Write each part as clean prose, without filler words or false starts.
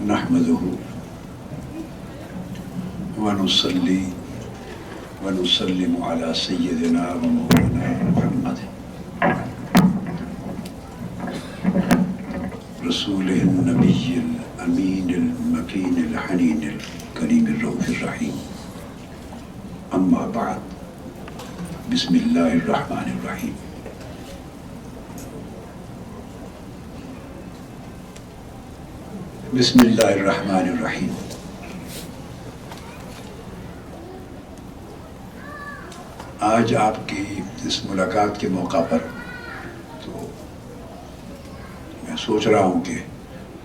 نحمده ونصلي ونسلم على سيدنا ومولانا محمد رسوله النبي الأمين المكين الحنين الكريم الرؤوف الرحيم. أما بعد، بسم الله الرحمن الرحيم. بسم اللہ الرحمن الرحیم. آج آپ کی اس ملاقات کے موقع پر تو میں سوچ رہا ہوں کہ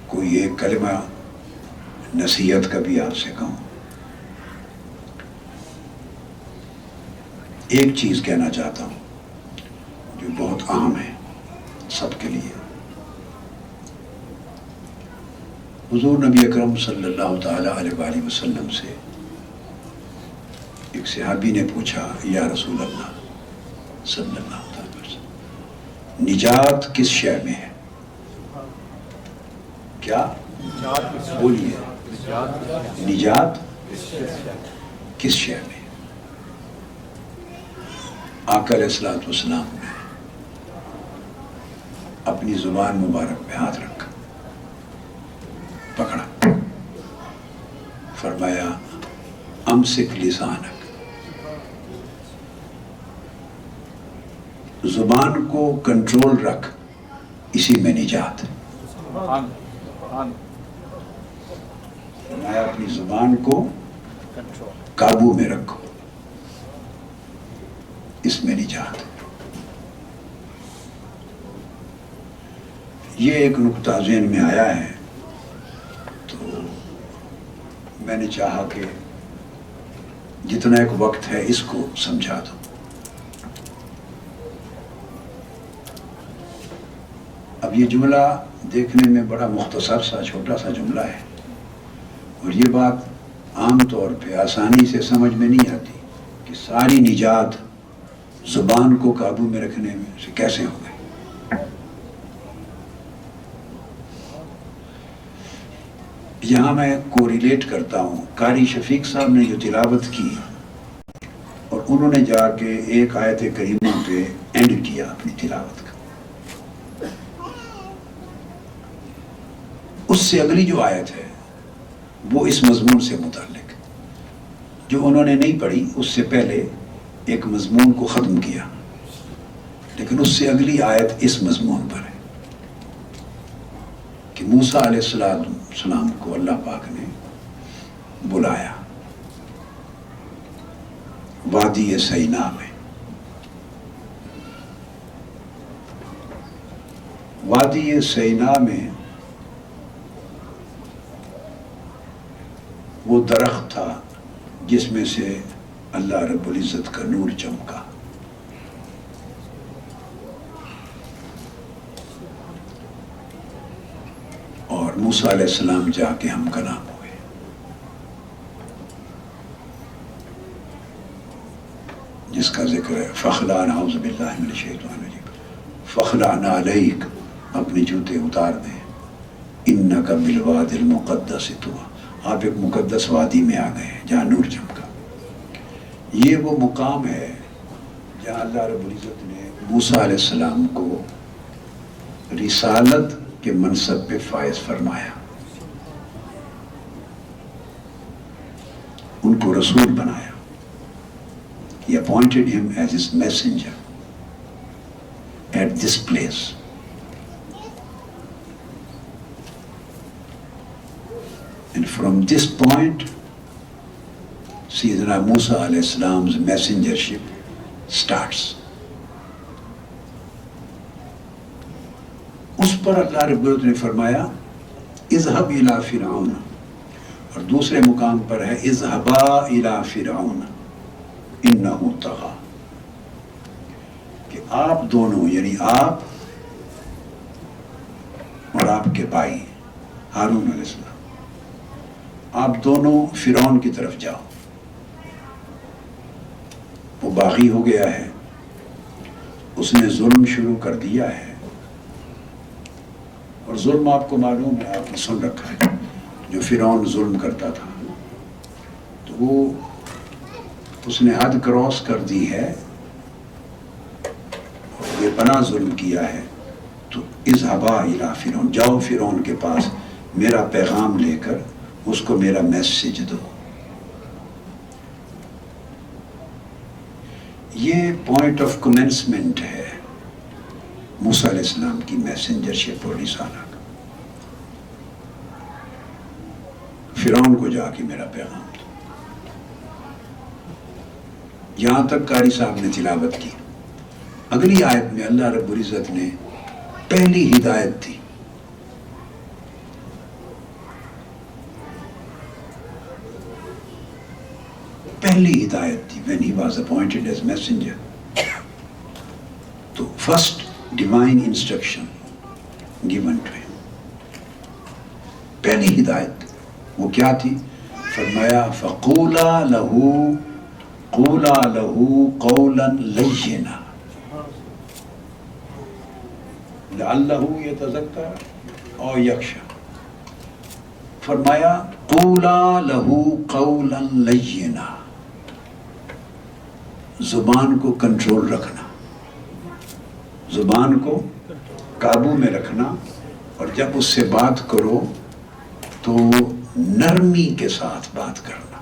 کوئی ایک کلمہ نصیحت کا بھی آپ سے کہوں. ایک چیز کہنا چاہتا ہوں جو بہت اہم ہے سب کے لیے. حضور نبی اکرم صلی اللہ تعالیٰ علیہ وآلہ وسلم سے ایک صحابی نے پوچھا، یا رسول اللہ صلی اللہ تعالیٰ وسلم، نجات کس شے میں ہے؟ کیا بولیے، نجات کس شے میں؟ آقا علیہ الصلوۃ والسلام نے اپنی زبان مبارک میں ہاتھ رکھا، پکڑا، فرمایا امسک لسانک، زبان کو کنٹرول رکھ، اسی میں نجات. فرمایا اپنی زبان کو قابو میں رکھو، اس میں نجات. یہ ایک نقطہ ذہن میں آیا ہے تو میں نے چاہا کہ جتنا ایک وقت ہے اس کو سمجھا دوں. اب یہ جملہ دیکھنے میں بڑا مختصر سا چھوٹا سا جملہ ہے، اور یہ بات عام طور پہ آسانی سے سمجھ میں نہیں آتی کہ ساری نجات زبان کو قابو میں رکھنے میں سے کیسے ہو گئی. یہاں میں کوریلیٹ کرتا ہوں، قاری شفیق صاحب نے جو تلاوت کی اور انہوں نے جا کے ایک آیت کریمہ پہ اینڈ کیا اپنی تلاوت کا، اس سے اگلی جو آیت ہے وہ اس مضمون سے متعلق، جو انہوں نے نہیں پڑھی اس سے پہلے ایک مضمون کو ختم کیا، لیکن اس سے اگلی آیت اس مضمون پر ہے کہ موسیٰ علیہ السلام کو اللہ پاک نے بلایا وادی سینا میں. وادی سینا میں وہ درخت تھا جس میں سے اللہ رب العزت کا نور چمکا. اور موسیٰ علیہ السلام جا کے ہم کلام ہوئے. جس کا ذکر ہے فخلعن اعوذ باللہ من الشیطان الرجیم، فخلعن علیک، اپنے جوتے اتار دیں، انک بالوادی المقدس طویٰ، آپ ایک مقدس وادی میں آ گئے جہاں نور چمکا. یہ وہ مقام ہے جہاں اللہ رب العزت نے موسیٰ علیہ السلام کو رسالت کے منصب پہ فائز فرمایا، ان کو رسول بنایا. He appointed him as his messenger at this place. And from this point, Sayyidina Musa alayhi salam's messengership starts. اس پر اللہ رب العزت نے فرمایا اذهب الى فرعون، اور دوسرے مقام پر ہے اذهبا الى فرعون انه طغى، کہ آپ دونوں یعنی آپ اور آپ کے بھائی ہارون علیہ السلام، آپ دونوں فرعون کی طرف جاؤ، وہ باغی ہو گیا ہے، اس نے ظلم شروع کر دیا ہے، اور ظلم آپ کو معلوم ہے، آپ نے سن رکھا ہے. جو فرعون ظلم کرتا تھا، تو وہ اس نے حد کراس کر دی ہے اور یہ بنا ظلم کیا ہے، تو اذهبا الی فرعون، جاؤ فرعون کے پاس، میرا پیغام لے کر اس کو میرا میسج دو۔ یہ پوائنٹ آف کمنسمنٹ ہے موسیٰ علیہ السلام کی میسنجرشپ اور رسالہ کا۔ فرعون کو جا کے میرا پیغام دو۔ یہاں تک قاری صاحب نے تلاوت کی۔ اگلی آیت میں اللہ رب العزت نے پہلی ہدایت دی، پہلی ہدایت دی when he was appointed as messenger. تو first divine instruction given to him، پہلی ہدایت وہ کیا تھی؟ فرمایا فَقُولَا لَهُ قَوْلًا لَيِّنًا لَعَلَّهُ يَتَذَكَّرُ أَوْ يَخْشَىٰ۔ فرمایا قُولَا لَهُ قَوْلًا لَيِّنًا، زبان کو کنٹرول رکھنا، زبان کو قابو میں رکھنا، اور جب اس سے بات کرو تو نرمی کے ساتھ بات کرنا۔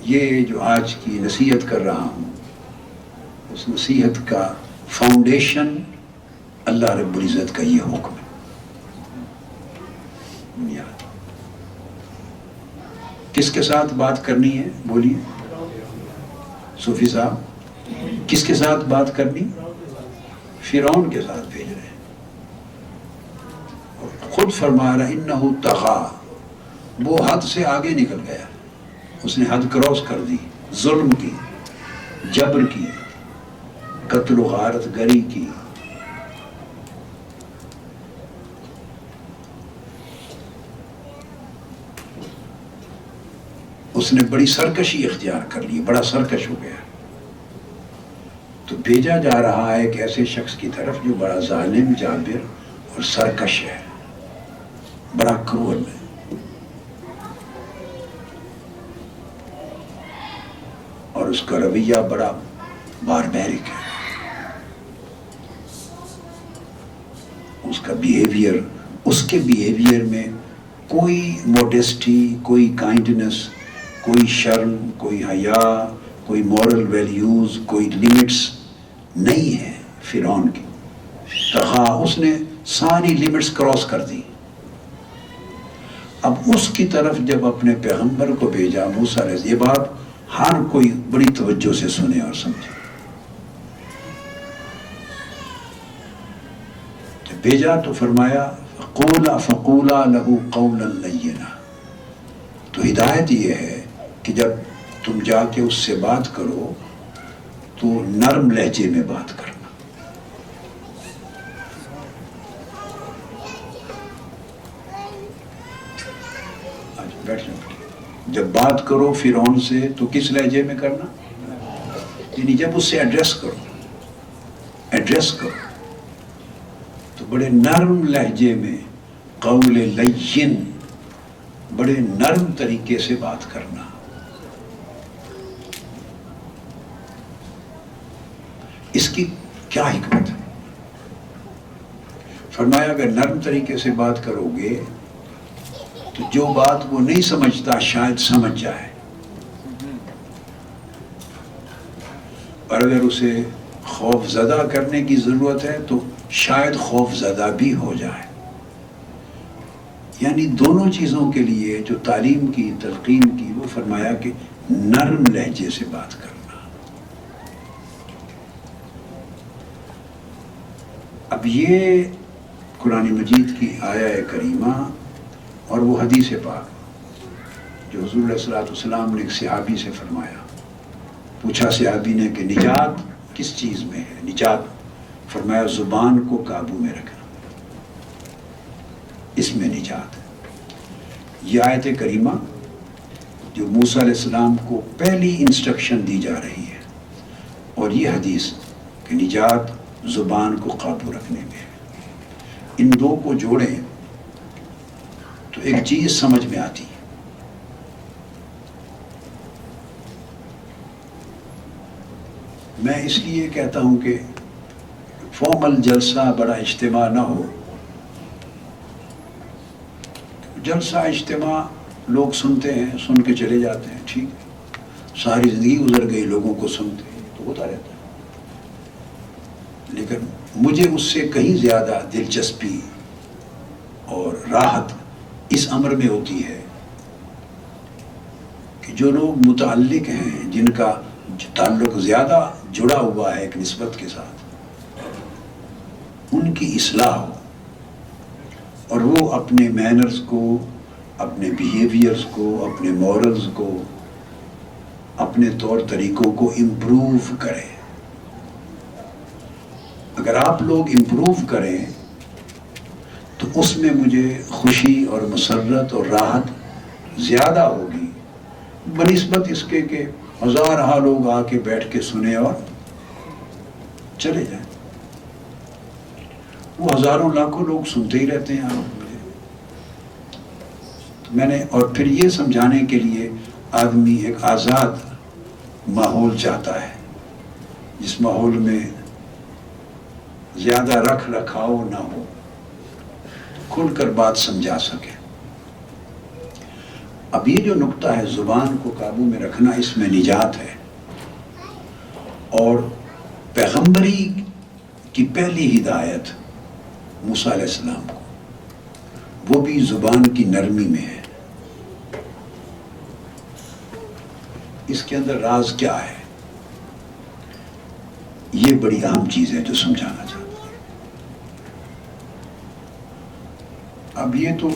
یہ جو آج کی نصیحت کر رہا ہوں، اس نصیحت کا فاؤنڈیشن اللہ رب العزت کا یہ حکم ہے۔ بنیاد کس کے ساتھ بات کرنی ہے؟ بولیے صوفی صاحب، کس کے ساتھ بات کرنی؟ فرعون کے ساتھ بھیج رہے ہیں۔ خود فرما رہا انہو طغی، وہ حد سے آگے نکل گیا، اس نے حد کراس کر دی، ظلم کی، جبر کی، قتل و غارت گری کی۔ اس نے بڑی سرکشی اختیار کر لی، بڑا سرکش ہو گیا۔ تو بھیجا جا رہا ہے ایک ایسے شخص کی طرف جو بڑا ظالم، جابر اور سرکش ہے، بڑا کرول ہے، اور اس کا رویہ بڑا باربیرک ہے، اس کا بیہیویئر، اس کے بیہیویئر میں کوئی موڈیسٹی، کوئی کائنڈنس، کوئی شرم، کوئی حیا، کوئی مورل ویلیوز، کوئی لیمٹس نہیں ہے فرعون کی۔ طغا، اس نے ساری لیمٹس کراس کر دی۔ اب اس کی طرف جب اپنے پیغمبر کو بھیجا موسیٰ علیہ السلام، یہ بات ہر کوئی بڑی توجہ سے سنے اور سمجھے۔ جب بھیجا تو فرمایا فَقُولَا لَهُ قَوْلًا لَيِّنًا، تو ہدایت یہ ہے کہ جب تم جا کے اس سے بات کرو تو نرم لہجے میں بات کرنا۔ بیٹھ جاؤ۔ جب بات کرو فرعون سے تو کس لہجے میں کرنا؟ یعنی جب اس سے ایڈریس کرو تو بڑے نرم لہجے میں، قول لین، بڑے نرم طریقے سے بات کرنا۔ اس کی کیا حکمت ہے؟ فرمایا اگر نرم طریقے سے بات کرو گے تو جو بات وہ نہیں سمجھتا شاید سمجھ جائے، اور اگر اسے خوف زدہ کرنے کی ضرورت ہے تو شاید خوف زدہ بھی ہو جائے۔ یعنی دونوں چیزوں کے لیے جو تعلیم کی، تلقین کی، وہ فرمایا کہ نرم لہجے سے بات کرنا۔ اب یہ قرآن مجید کی آیہ کریمہ اور وہ حدیث پاک جو حضور علیہ السلام نے ایک صحابی سے فرمایا، پوچھا صحابی نے کہ نجات کس چیز میں ہے؟ نجات، فرمایا زبان کو قابو میں رکھنا، اس میں نجات ہے۔ یہ آیت کریمہ جو موسیٰ علیہ السلام کو پہلی انسٹرکشن دی جا رہی ہے، اور یہ حدیث کہ نجات زبان کو قابو رکھنے میں ہے۔ ان دو کو جوڑیں تو ایک چیز سمجھ میں آتی ہے. میں اس لیے کہتا ہوں کہ فارمل جلسہ بڑا اجتماع نہ ہو. جلسہ اجتماع لوگ سنتے ہیں، سن کے چلے جاتے ہیں، ٹھیک ہے، ساری زندگی گزر گئی لوگوں کو سنتے ہیں تو ہوتا رہتا ہے. لیکن مجھے اس سے کہیں زیادہ دلچسپی اور راحت اس امر میں ہوتی ہے کہ جو لوگ متعلق ہیں، جن کا تعلق زیادہ جڑا ہوا ہے ایک نسبت کے ساتھ، ان کی اصلاح ہو اور وہ اپنے مینرز کو، اپنے بیہیویئرز کو، اپنے مورلز کو، اپنے طور طریقوں کو امپروو کرے. اگر آپ لوگ امپروو کریں تو اس میں مجھے خوشی اور مسرت اور راحت زیادہ ہوگی بنسبت اس کے کہ ہزارہ لوگ آ کے بیٹھ کے سنیں اور چلے جائیں. وہ ہزاروں لاکھوں لوگ سنتے ہی رہتے ہیں. میں نے اور پھر یہ سمجھانے کے لیے آدمی ایک آزاد ماحول چاہتا ہے، جس ماحول میں زیادہ رکھ رکھاؤ نہ ہو، کھل کر بات سمجھا سکے. اب یہ جو نقطہ ہے زبان کو قابو میں رکھنا، اس میں نجات ہے. اور پیغمبری کی پہلی ہدایت موسیٰ علیہ السلام کو، وہ بھی زبان کی نرمی میں ہے. اس کے اندر راز کیا ہے؟ یہ بڑی اہم چیز ہے جو سمجھانا چاہتا ہوں. اب یہ تو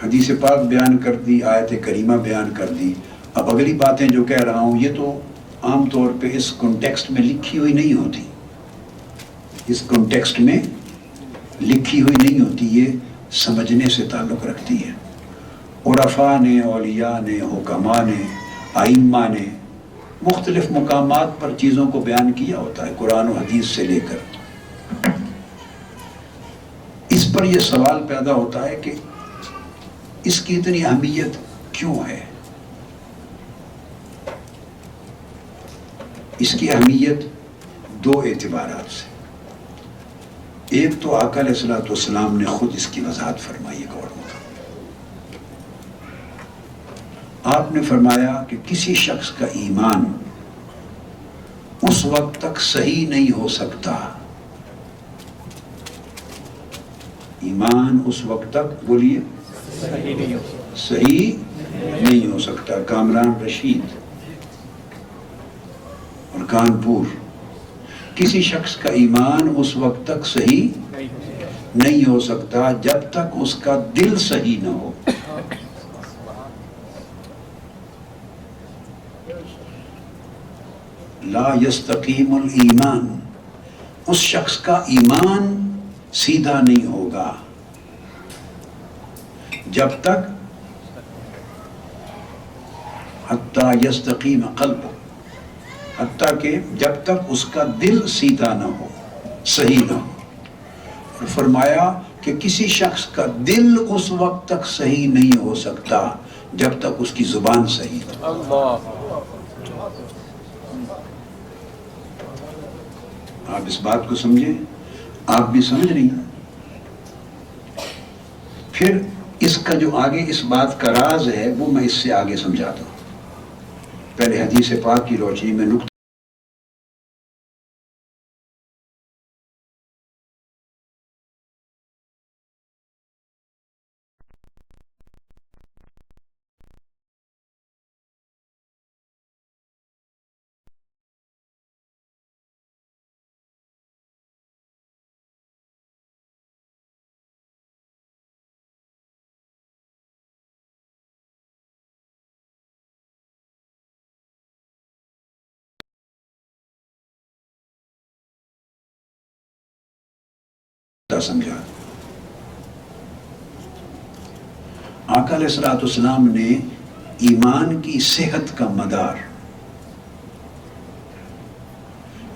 حدیث پاک بیان کر دی، آیت کریمہ بیان کر دی. اب اگلی باتیں جو کہہ رہا ہوں یہ تو عام طور پہ اس کنٹیکسٹ میں لکھی ہوئی نہیں ہوتی، اس کنٹیکسٹ میں لکھی ہوئی نہیں ہوتی، یہ سمجھنے سے تعلق رکھتی ہے. عرفاء نے، اولیاء نے، حکماء نے، ائمہ نے مختلف مقامات پر چیزوں کو بیان کیا ہوتا ہے، قرآن و حدیث سے لے کر. اس پر یہ سوال پیدا ہوتا ہے کہ اس کی اتنی اہمیت کیوں ہے؟ اس کی اہمیت دو اعتبارات سے. ایک تو آقا علیہ الصلوۃ والسلام نے خود اس کی وضاحت فرمائی ہے. آپ نے فرمایا کہ کسی شخص کا ایمان اس وقت تک صحیح نہیں ہو سکتا، ایمان اس وقت تک، بولیے، صحیح نہیں ہو سکتا. کامران رشید اور کانپور، کسی شخص کا ایمان اس وقت تک صحیح نہیں ہو سکتا جب تک اس کا دل صحیح نہ ہو. لا یستقیم الایمان، اس شخص کا ایمان سیدھا نہیں ہوگا جب تک حتی یستقیم قلبہ، حتیٰ کہ جب تک اس کا دل سیدھا نہ ہو، صحیح نہ ہو. اور فرمایا کہ کسی شخص کا دل اس وقت تک صحیح نہیں ہو سکتا جب تک اس کی زبان صحیح نہ ہو. آپ اس بات کو سمجھیں، آپ بھی سمجھ رہی ہیں. پھر اس کا جو آگے اس بات کا راز ہے وہ میں اس سے آگے سمجھاتا ہوں. پہلے حدیث پاک کی روشنی میں نقطہ سمجھا. آقا علیہ الصلوۃ والسلام نے ایمان کی صحت کا مدار،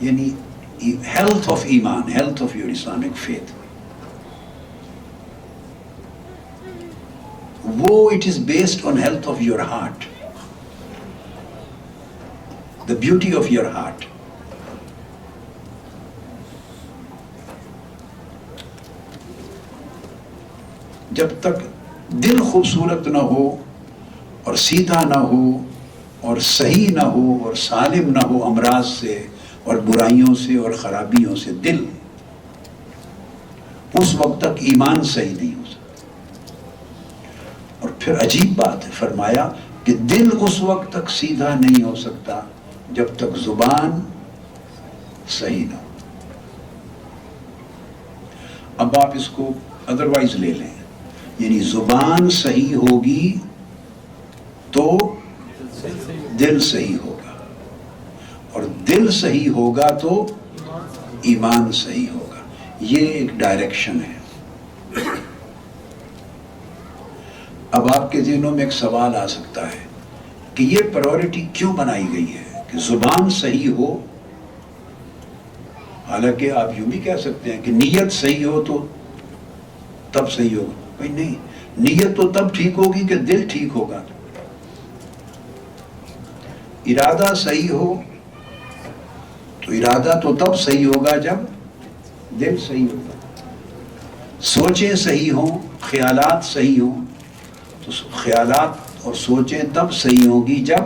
یعنی ہیلتھ آف ایمان، health of your Islamic faith, وہ it is based on health of your heart, the beauty of your heart. جب تک دل خوبصورت نہ ہو اور سیدھا نہ ہو اور صحیح نہ ہو اور سالم نہ ہو امراض سے اور برائیوں سے اور خرابیوں سے دل، اس وقت تک ایمان صحیح نہیں ہو سکتا. اور پھر عجیب بات ہے، فرمایا کہ دل اس وقت تک سیدھا نہیں ہو سکتا جب تک زبان صحیح نہ ہو. اب آپ اس کو ادروائز لے لیں، یعنی زبان صحیح ہوگی تو دل صحیح ہوگا، اور دل صحیح ہوگا تو ایمان صحیح ہوگا. یہ ایک ڈائریکشن ہے. اب آپ کے ذہنوں میں ایک سوال آ سکتا ہے کہ یہ پرائورٹی کیوں بنائی گئی ہے کہ زبان صحیح ہو؟ حالانکہ آپ یوں بھی کہہ سکتے ہیں کہ نیت صحیح ہو تو تب صحیح ہوگا. بھائی نہیں، نیت تو تب ٹھیک ہوگی کہ دل ٹھیک ہوگا. ارادہ صحیح ہو تو ارادہ تو تب صحیح ہوگا جب دل صحیح ہوگا. سوچیں صحیح ہوں، خیالات صحیح ہوں تو خیالات اور سوچیں تب صحیح ہوگی جب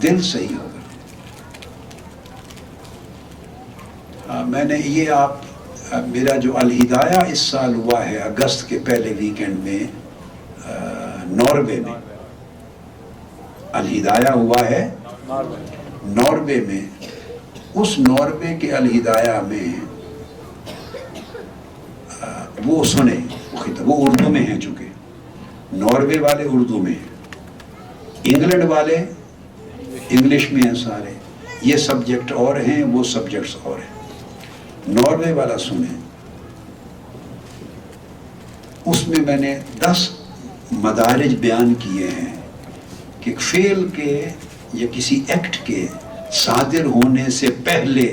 دل صحیح ہوگا. میں نے یہ میرا جو الہدایہ اس سال ہوا ہے اگست کے پہلے ویکینڈ میں ناروے میں، الہدایہ ہوا ہے ناروے میں. اس ناروے کے الہدایہ میں وہ سنے وہ اردو میں ہیں، چونکہ ناروے والے اردو میں ہیں، انگلینڈ والے انگلش میں ہیں سارے. یہ سبجیکٹ اور ہیں، وہ سبجیکٹس اور ہیں. ناروے والا سنیں. اس میں میں نے 10 مدارج بیان کیے ہیں کہ فعل کے یا کسی ایکٹ کے صادر ہونے سے پہلے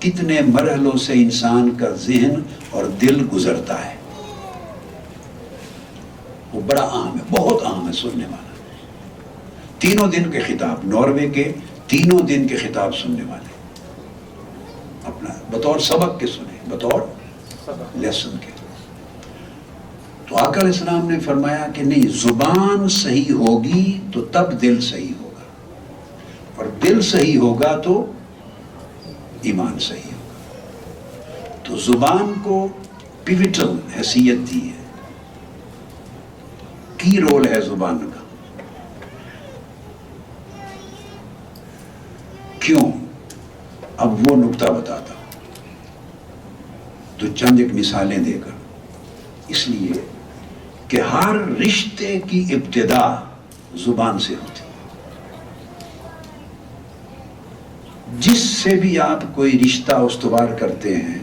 کتنے مرحلوں سے انسان کا ذہن اور دل گزرتا ہے. وہ بڑا عام ہے، بہت عام ہے، سننے والا. تینوں دن کے خطاب، ناروے کے تینوں دن کے خطاب سننے والے اپنا بطور سبق کے سنیں، بطور لیسن کے. تو آقا علیہ السلام نے فرمایا کہ نہیں، زبان صحیح ہوگی تو تب دل صحیح ہوگا، اور دل صحیح ہوگا تو ایمان صحیح ہوگا. تو زبان کو پیوٹل حیثیت دی ہے، کی رول ہے زبان کا. کیوں؟ اب وہ نکتہ بتاتا ہوں تو چند ایک مثالیں دے کر. اس لیے کہ ہر رشتے کی ابتدا زبان سے ہوتی ہے. جس سے بھی آپ کوئی رشتہ استوار کرتے ہیں،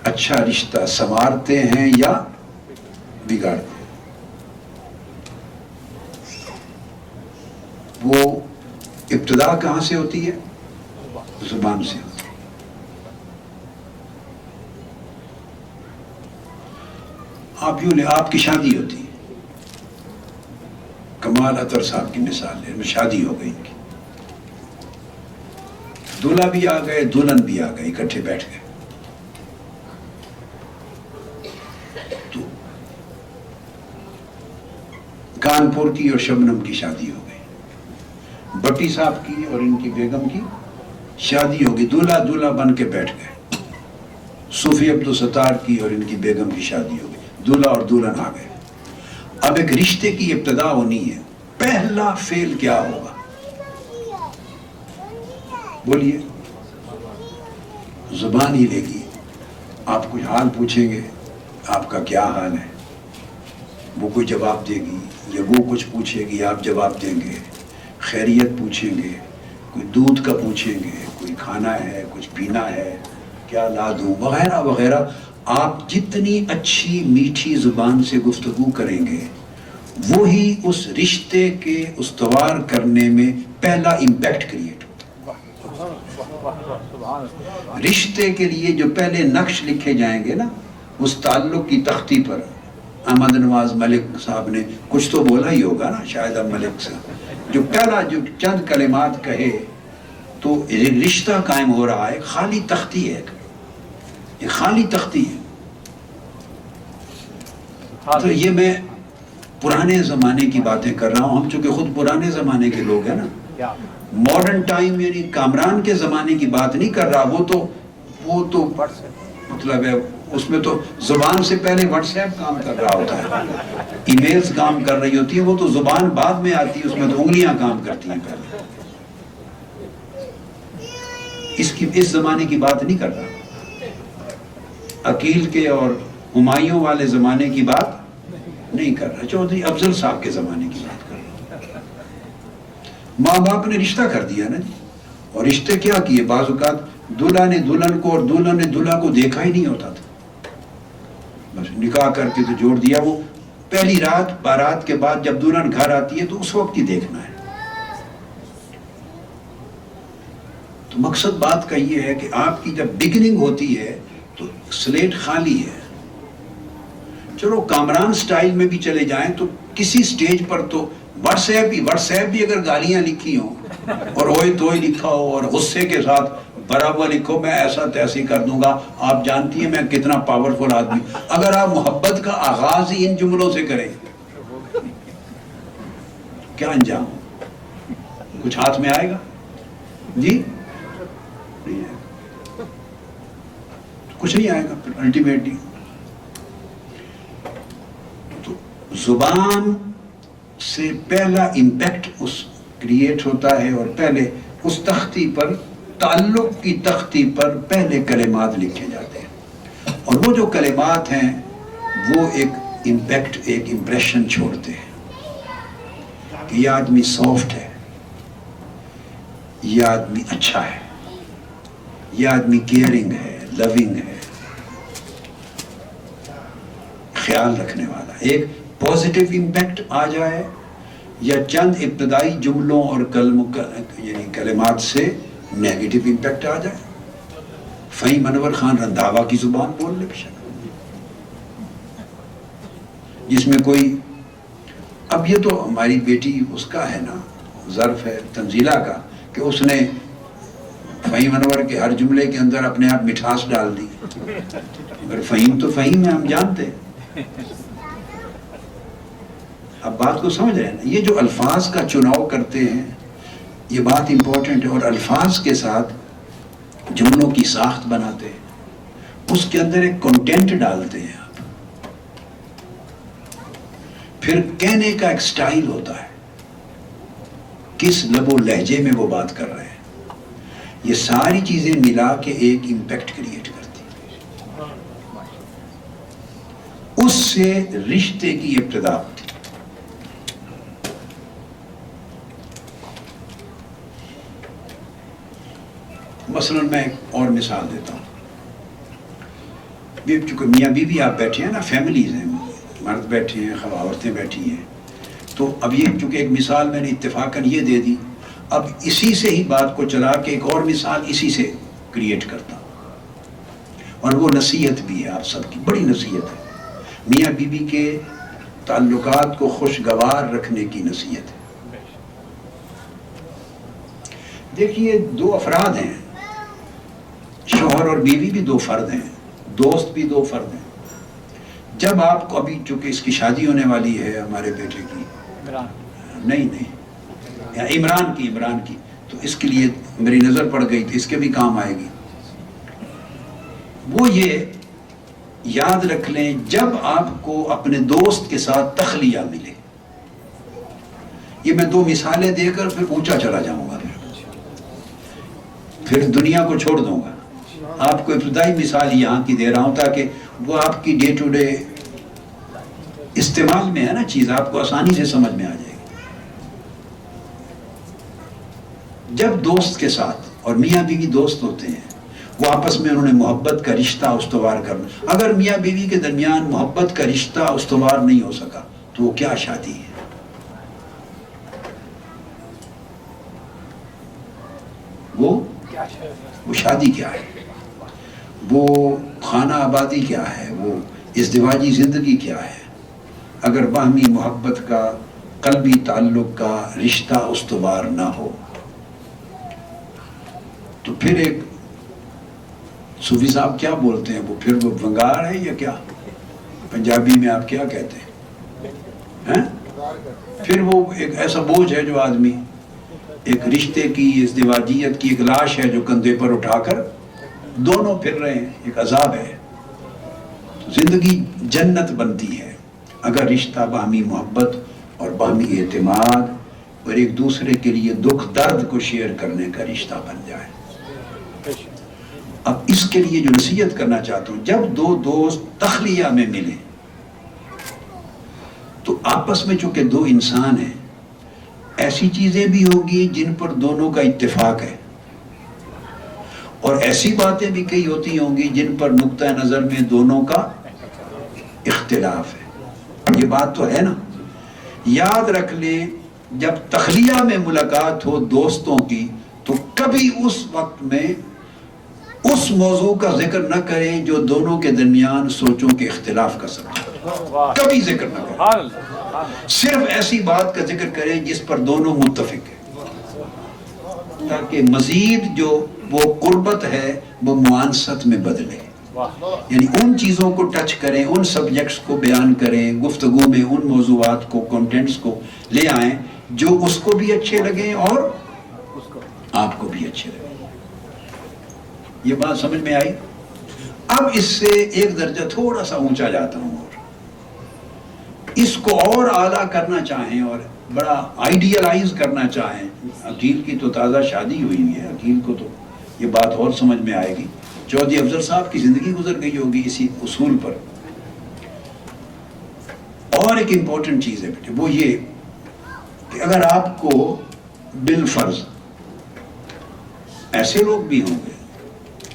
اچھا رشتہ سنوارتے ہیں یا بگاڑتے ہیں، وہ ابتدا کہاں سے ہوتی ہے؟ زبان سے ہوتی ہے. آپ یوں لیں، آپ کی شادی ہوتی ہے، کمال اطہر صاحب کی مثال ہے، شادی ہو گئی ان کی، دولہا بھی آ گئے دلہن بھی آ گئے، اکٹھے بیٹھ گئے. تو کانپور کی اور شبنم کی شادی ہو گئی، بٹی صاحب کی اور ان کی بیگم کی شادی ہوگی، دولہا دولہا بن کے بیٹھ گئے. صوفی عبدالستار کی اور ان کی بیگم کی شادی ہوگی، دولہا اور دلہن آ گئے. اب ایک رشتے کی ابتدا ہونی ہے، پہلا فعل کیا ہوگا؟ بولیے. زبان ہی لے گی. آپ کچھ حال پوچھیں گے، آپ کا کیا حال ہے، وہ کوئی جواب دے گی، یا وہ کچھ پوچھے گی آپ جواب دیں گے. خیریت پوچھیں گے، کوئی دودھ کا پوچھیں گے، کوئی کھانا ہے، کچھ پینا ہے، کیا لا دوں، وغیرہ وغیرہ. آپ جتنی اچھی میٹھی زبان سے گفتگو کریں گے، وہی اس رشتے کے استوار کرنے میں پہلا امپیکٹ کریٹ ہوتا. رشتے کے لیے جو پہلے نقش لکھے جائیں گے نا، اس تعلق کی تختی پر احمد نواز ملک صاحب نے کچھ تو بولا ہی ہوگا نا، شاہد ملک صاحب، جو پہلا جو چند کلمات کہے تو ایک رشتہ قائم ہو رہا ہے. خالی تختی ہے، ایک خالی تختی ہے. تو یہ میں پرانے زمانے کی باتیں کر رہا ہوں، ہم چونکہ خود پرانے زمانے کے لوگ ہیں نا. ماڈرن ٹائم یعنی کامران کے زمانے کی بات نہیں کر رہا. وہ تو مطلب ہے اس میں تو زبان سے پہلے واٹس ایپ کام کر رہا ہوتا ہے، ای میلز کام کر رہی ہوتی ہیں. وہ تو زبان بعد میں آتی ہے، اس میں تو انگلیاں کام کرتی ہیں پہلے. اس زمانے کی بات نہیں کر رہا، عقیل کے اور ہمایوں والے زمانے کی بات نہیں کر رہا، چودھری افضل صاحب کے زمانے کی بات کر رہا. ماں باپ نے رشتہ کر دیا نا جی. اور رشتے کیا کیے، بعض اوقات دلہا نے دلہن کو اور دلہن نے دلہا کو دیکھا ہی نہیں ہوتا تھا، بس نکاح کر کے تو جوڑ دیا. وہ پہلی رات بارات کے بعد جب دلہن گھر آتی ہے تو اس وقت ہی دیکھنا ہے. تو مقصد بات کا یہ ہے کہ آپ کی جب بگننگ ہوتی ہے تو سلیٹ خالی ہے. چلو کامران سٹائل میں بھی چلے جائیں تو کسی سٹیج پر تو واٹس ایپ بھی اگر گالیاں لکھی ہوں اور اوئے توئے لکھا ہو اور غصے کے ساتھ بھرا ہوا لکھو میں ایسا تیسی کر دوں گا، آپ جانتی ہیں میں کتنا پاورفل آدمی. اگر آپ محبت کا آغاز ہی ان جملوں سے کریں کیا انجام کچھ ہاتھ میں آئے گا جی؟ نہیں آئے گا، کچھ نہیں آئے گا الٹیمیٹلی. تو زبان سے پہلا امپیکٹ اس کریٹ ہوتا ہے، اور پہلے اس تختی پر، تعلق کی تختی پر پہلے کلمات لکھے جاتے ہیں، اور وہ جو کلمات ہیں وہ ایک امپیکٹ، ایک امپریشن چھوڑتے ہیں کہ یہ آدمی سافٹ ہے، یہ آدمی اچھا ہے، یہ آدمی کیئرنگ ہے، لونگ ہے، خیال رکھنے والا. ایک پازیٹیو امپیکٹ آ جائے یا چند ابتدائی جملوں اور یعنی کلمات سے نیگیٹو امپیکٹ آ جائے. فہیم انور خان رنداوا کی زبان بول لے بشک، جس میں کوئی، اب یہ تو ہماری بیٹی اس کا ہے نا، ظرف ہے تنزیلہ کا، کہ اس نے فہیم انور کے ہر جملے کے اندر اپنے آپ مٹھاس ڈال دی. اگر فہیم تو فہیم ہے، ہم جانتے ہیں. اب بات کو سمجھ رہے ہیں نا، یہ جو الفاظ کا چناؤ کرتے ہیں یہ بات امپورٹنٹ ہے. اور الفاظ کے ساتھ جملوں کی ساخت بناتے ہیں، اس کے اندر ایک کنٹینٹ ڈالتے ہیں آپ. پھر کہنے کا ایک سٹائل ہوتا ہے، کس لب و لہجے میں وہ بات کر رہے ہیں. یہ ساری چیزیں ملا کے ایک امپیکٹ کریٹ کرتی ہیں. اس سے رشتے کی ابتدا ہوتی. مثلا میں ایک اور مثال دیتا ہوں. چونکہ میاں بیوی آپ بیٹھے ہیں نا، فیملیز ہیں، مرد بیٹھے ہیں، عورتیں بیٹھی ہیں، تو اب یہ چونکہ ایک مثال میں نے اتفاقاً یہ دے دی، اب اسی سے ہی بات کو چلا کے ایک اور مثال اسی سے کریٹ کرتا ہوں. اور وہ نصیحت بھی ہے، آپ سب کی بڑی نصیحت ہے، میاں بیوی کے تعلقات کو خوشگوار رکھنے کی نصیحت ہے. دیکھیے دو افراد ہیں، شوہر اور بیوی بھی دو فرد ہیں، دوست بھی دو فرد ہیں. جب آپ کو ابھی چونکہ اس کی شادی ہونے والی ہے ہمارے بیٹے کی، نہیں عمران کی، تو اس کے لیے میری نظر پڑ گئی تو اس کے بھی کام آئے گی. وہ یہ یاد رکھ لیں، جب آپ کو اپنے دوست کے ساتھ تخلیہ ملے، یہ میں دو مثالیں دے کر پھر اونچا چلا جاؤں گا، پھر دنیا کو چھوڑ دوں گا. آپ کو ابتدائی مثال یہاں کی دے رہا ہوں تاکہ وہ آپ کی ڈے ٹو ڈے استعمال میں ہے نا چیز، آپ کو آسانی سے سمجھ میں آ جائے گی. جب دوست کے ساتھ، اور میاں بیوی دوست ہوتے ہیں، وہ آپس میں انہوں نے محبت کا رشتہ استوار کرنا. اگر میاں بیوی کے درمیان محبت کا رشتہ استوار نہیں ہو سکا تو وہ کیا شادی ہے؟ وہ شادی کیا ہے؟ وہ خانہ آبادی کیا ہے؟ وہ ازدواجی زندگی کیا ہے؟ اگر باہمی محبت کا، قلبی تعلق کا رشتہ استوار نہ ہو تو پھر ایک صوفی صاحب کیا بولتے ہیں، وہ پھر وہ بنگار ہے یا کیا؟ پنجابی میں آپ کیا کہتے ہیں؟ پھر وہ ایک ایسا بوجھ ہے جو آدمی ایک رشتے کی، ازدواجیت کی ایک لاش ہے جو کندھے پر اٹھا کر دونوں پھر رہے ہیں، ایک عذاب ہے۔ زندگی جنت بنتی ہے اگر رشتہ باہمی محبت اور باہمی اعتماد اور ایک دوسرے کے لیے دکھ درد کو شیئر کرنے کا رشتہ بن جائے۔ اب اس کے لیے جو نصیحت کرنا چاہتا ہوں، جب دو دوست تخلیہ میں ملیں تو آپس میں چونکہ دو انسان ہیں، ایسی چیزیں بھی ہوگی جن پر دونوں کا اتفاق ہے، اور ایسی باتیں بھی کئی ہوتی ہوں گی جن پر نقطہ نظر میں دونوں کا اختلاف ہے۔ یہ بات تو ہے نا؟ یاد رکھ لیں، جب تخلیہ میں ملاقات ہو دوستوں کی تو کبھی اس وقت میں اس موضوع کا ذکر نہ کریں جو دونوں کے درمیان سوچوں کے اختلاف کا سبب ہے، کبھی ذکر نہ کریں، صرف ایسی بات کا ذکر کریں جس پر دونوں متفق ہیں، تاکہ مزید جو وہ قربت ہے وہ معانست میں بدلے۔ یعنی ان چیزوں کو ٹچ کریں، ان سبجیکٹس کو بیان کریں، گفتگو میں ان موضوعات کو، کنٹینٹس کو لے آئیں جو اس کو بھی اچھے لگیں اور آپ کو بھی اچھے لگیں۔ یہ بات سمجھ میں آئی؟ اب اس سے ایک درجہ تھوڑا سا اونچا جاتا ہوں، اور اس کو اور اعلیٰ کرنا چاہیں اور بڑا آئیڈیلائز کرنا چاہیں۔ عقیل کی تو تازہ شادی ہوئی ہے، عقیل کو تو یہ بات اور سمجھ میں آئے گی۔ چودھری افضل صاحب کی زندگی گزر گئی ہوگی اسی اصول پر۔ اور ایک امپورٹنٹ چیز ہے بیٹے، وہ یہ کہ اگر آپ کو بالفرض ایسے لوگ بھی ہوں گے،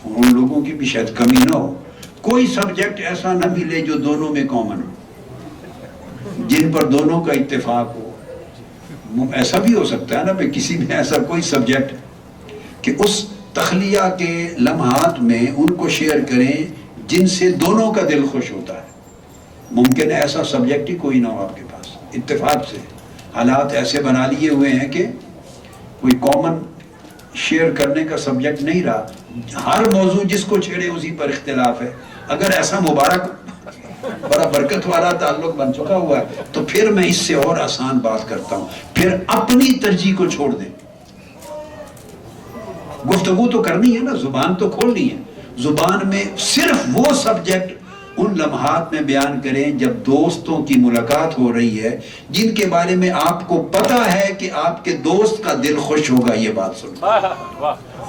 ان لوگوں کی بھی شاید کمی نہ ہو، کوئی سبجیکٹ ایسا نہ ملے جو دونوں میں کامن ہو، جن پر دونوں کا اتفاق ہو۔ ایسا بھی ہو سکتا ہے نا کہ کسی میں ایسا کوئی سبجیکٹ کہ اس تخلیہ کے لمحات میں ان کو شیئر کریں جن سے دونوں کا دل خوش ہوتا ہے۔ ممکن ہے ایسا سبجیکٹ ہی کوئی نہ ہو آپ کے پاس، اتفاق سے حالات ایسے بنا لیے ہوئے ہیں کہ کوئی کامن شیئر کرنے کا سبجیکٹ نہیں رہا، ہر موضوع جس کو چھیڑے اسی پر اختلاف ہے۔ اگر ایسا مبارک بڑا برکت والا تعلق بن چکا ہوا ہے تو پھر میں اس سے اور آسان بات کرتا ہوں، پھر اپنی ترجیح کو چھوڑ دیں۔ گفتگو تو کرنی ہے نا، زبان تو کھولنی ہے، زبان میں صرف وہ سبجیکٹ ان لمحات میں بیان کریں جب دوستوں کی ملاقات ہو رہی ہے جن کے بارے میں آپ کو پتا ہے کہ آپ کے دوست کا دل خوش ہوگا یہ بات سن۔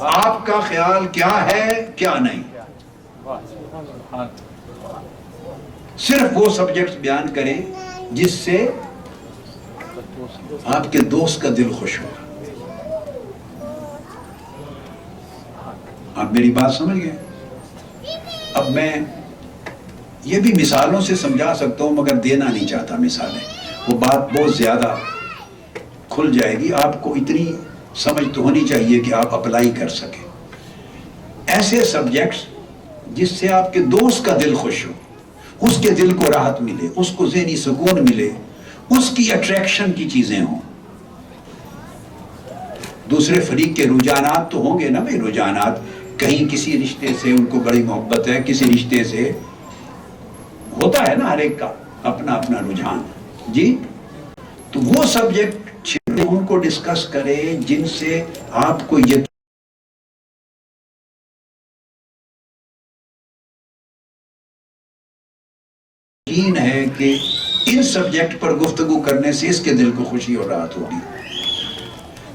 آپ کا خیال کیا ہے کیا نہیں، صرف وہ سبجیکٹس بیان کریں جس سے آپ کے دوست کا دل خوش ہوگا۔ آپ میری بات سمجھ گئے؟ اب میں یہ بھی مثالوں سے سمجھا سکتا ہوں مگر دینا نہیں چاہتا مثالیں، وہ بات بہت زیادہ کھل جائے گی۔ آپ کو اتنی سمجھ تو ہونی چاہیے کہ آپ اپلائی کر سکیں۔ ایسے سبجیکٹس جس سے آپ کے دوست کا دل خوش ہو، اس کے دل کو راحت ملے، اس کو ذہنی سکون ملے، اس کی اٹریکشن کی چیزیں ہوں۔ دوسرے فریق کے رجحانات تو ہوں گے نا بھائی، رجحانات کہیں کسی رشتے سے ان کو بڑی محبت ہے، کسی رشتے سے ہوتا ہے نا، ہر ایک کا اپنا اپنا رجحان جی۔ تو وہ سبجیکٹ ان کو ڈسکس کریں جن سے آپ کو یقین ہے کہ ان سبجیکٹ پر گفتگو کرنے سے اس کے دل کو خوشی اور راحت ہوگی۔